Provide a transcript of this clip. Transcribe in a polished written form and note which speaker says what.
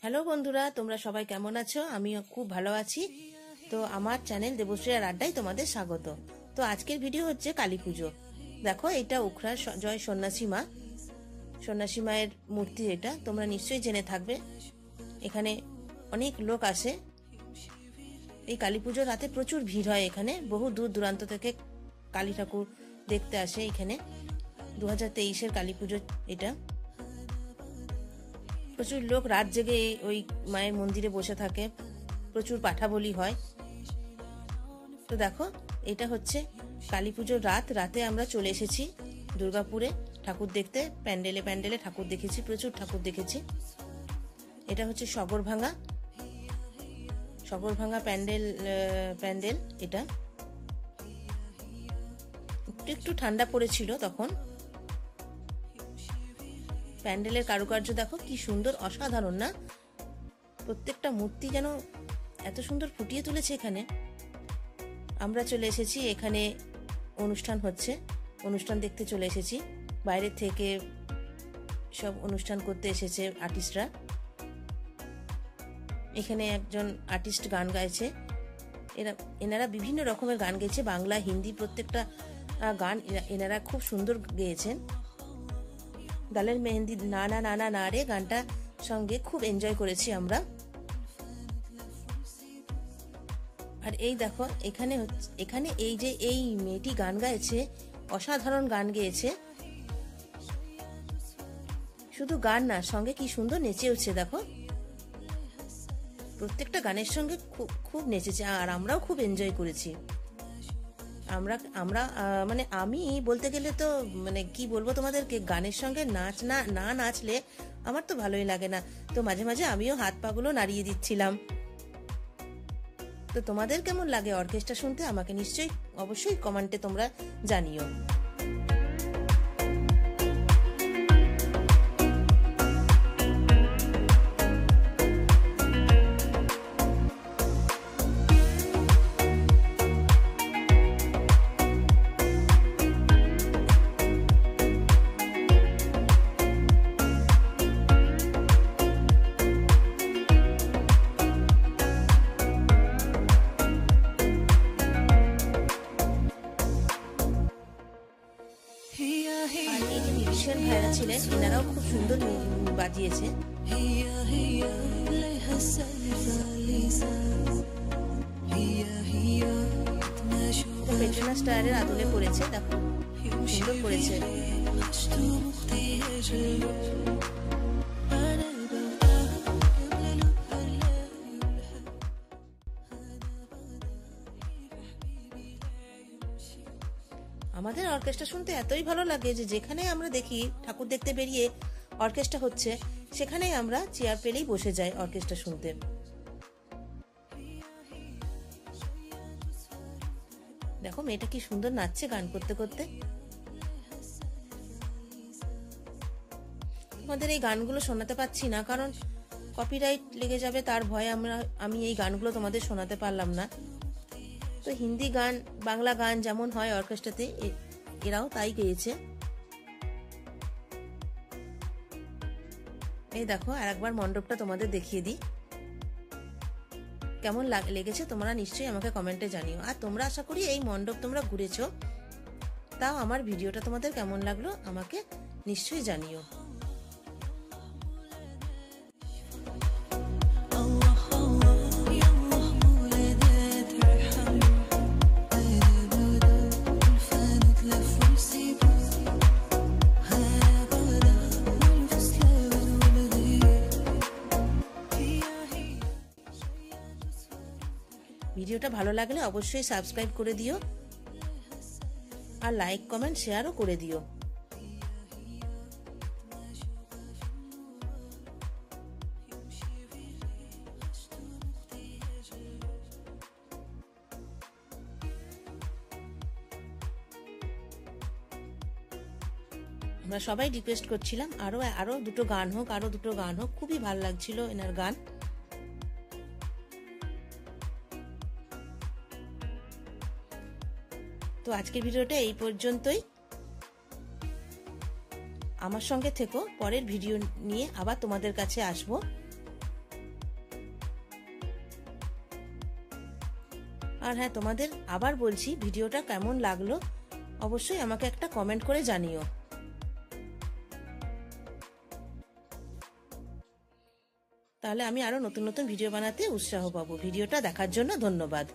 Speaker 1: Hello বন্ধুরা, তোমরা সবাই কেমন আছো? আমিও খুব ভালো আছি। তো আমার চ্যানেল দেবশ্রী আর আড্ডায় তোমাদের স্বাগত। তো আজকের ভিডিও হচ্ছে কালী পুজো। দেখো, এটা উখড়ার জয় সন্ন্যাসী মায়ের মূর্তি। এটা তোমরা নিশ্চয়ই জেনে থাকবে। এখানে অনেক লোক আসে। এই কালী পুজোর রাতে প্রচুর ভিড় হয়। এখানে বহু দূর দূরান্ত থেকে কালী ঠাকুর দেখতে আসে। এখানে 2023-এর কালী পুজো এটা। প্রচুর লোক রাত জেগে ওই মায়ের মন্দিরে বসে থাকে। প্রচুর পাঠা বলি হয়। তো দেখো, এটা হচ্ছে কালী পুজোর রাতে আমরা চলে এসেছি দুর্গাপুরে ঠাকুর দেখতে। প্যান্ডেলে ঠাকুর দেখেছি, প্রচুর ঠাকুর দেখেছি। এটা হচ্ছে সগরভাঙা প্যান্ডেল। এটা একটু ঠান্ডা পড়েছিল তখন। প্যান্ডেলের কারুকার্য দেখো কি সুন্দর, অসাধারণ না? প্রত্যেকটা মূর্তি যেন এত সুন্দর ফুটিয়ে তুলেছে এখানে। আমরা চলে এসেছি, এখানে অনুষ্ঠান হচ্ছে, অনুষ্ঠান দেখতে চলে এসেছি। বাইরে থেকে সব অনুষ্ঠান করতে এসেছে আর্টিস্টরা। এখানে একজন আর্টিস্ট গান গাইছে। এনারা বিভিন্ন রকমের গান গেয়েছে, বাংলা হিন্দি প্রত্যেকটা গান এনারা খুব সুন্দর গেয়েছেন। গালের মেহেন্দি না না না না না রে গানটা সঙ্গে খুব এনজয় করেছি আমরা। আর এই দেখো, এখানে এই মেয়েটি গান গাইছে, অসাধারণ গান গেয়েছে। শুধু গান না, সঙ্গে কি সুন্দর নেচেওছে দেখো। প্রত্যেকটা গানের সঙ্গে খুব নেচেছে, আর আমরাও খুব এনজয় করেছি। আমরা মানে আমি বলতে গেলে তো মানে কি বলবো তোমাদেরকে, গানের সঙ্গে না নাচলে আমার তো ভালোই লাগে না। তো মাঝে মাঝে আমিও হাত পাগুলো নাড়িয়ে দিচ্ছিলাম। তো তোমাদের কেমন লাগে অর্কেস্ট্রা শুনতে আমাকে অবশ্যই কমেন্টে তোমরা জানিও। আর এই যে মিউজিশিয়ান ভাইরা ছিলেন, এনারাও খুব সুন্দর বাজিয়েছে। পেট্রোনা স্টারের আদলে পড়েছে, দেখো সুন্দর করেছে। আমাদের অর্কেস্ট্রা শুনতে এতই ভালো লাগে যে যেখানে আমরা দেখি ঠাকুর দেখতে বেরিয়ে অর্কেস্ট্রা হচ্ছে, সেখানেই আমরা চেয়ার পেলেই বসে যাই অর্কেস্ট্রা শুনতে। দেখো মেয়েটা কি সুন্দর নাচছে গান করতে করতে। তোমাদের এই গানগুলো শোনাতে পাচ্ছি না, কারণ কপিরাইট লেগে যাবে, তার ভয়ে আমি এই গানগুলো তোমাদের শোনাতে পারলাম না। তো হিন্দি গান, বাংলা গান যেমন হয় অর্কেস্ট্রাতে, এরাও তাই গেয়েছে। এই দেখো, আর একবার মণ্ডপটা তোমাদের দেখিয়ে দিই। কেমন লেগেছে তোমরা নিশ্চয়ই আমাকে কমেন্টে জানিও। আর তোমরা আশা করি এই মণ্ডপ তোমরা ঘুরেছো, তাও আমার ভিডিওটা তোমাদের কেমন লাগলো আমাকে নিশ্চয়ই জানিও। ভিডিওটা ভালো লাগলে অবশ্যই সাবস্ক্রাইব করে দিও, আর লাইক কমেন্ট শেয়ারও করে দিও। আমরা সবাই রিকোয়েস্ট করছিলাম আরো দুটো গান হোক, খুবই ভালো লাগছিল এনার গান। তো আজকের ভিডিওটা এই পর্যন্তই। আমার সঙ্গে থেকো, পরের ভিডিও নিয়ে আবার তোমাদের কাছে আসবো। আর হ্যাঁ, তোমাদের আবার বলছি, ভিডিওটা কেমন লাগলো অবশ্যই আমাকে একটা কমেন্ট করে জানিও। তাহলে আমি আরো নতুন নতুন ভিডিও বানাতে উৎসাহ পাবো। ভিডিওটা দেখার জন্য ধন্যবাদ।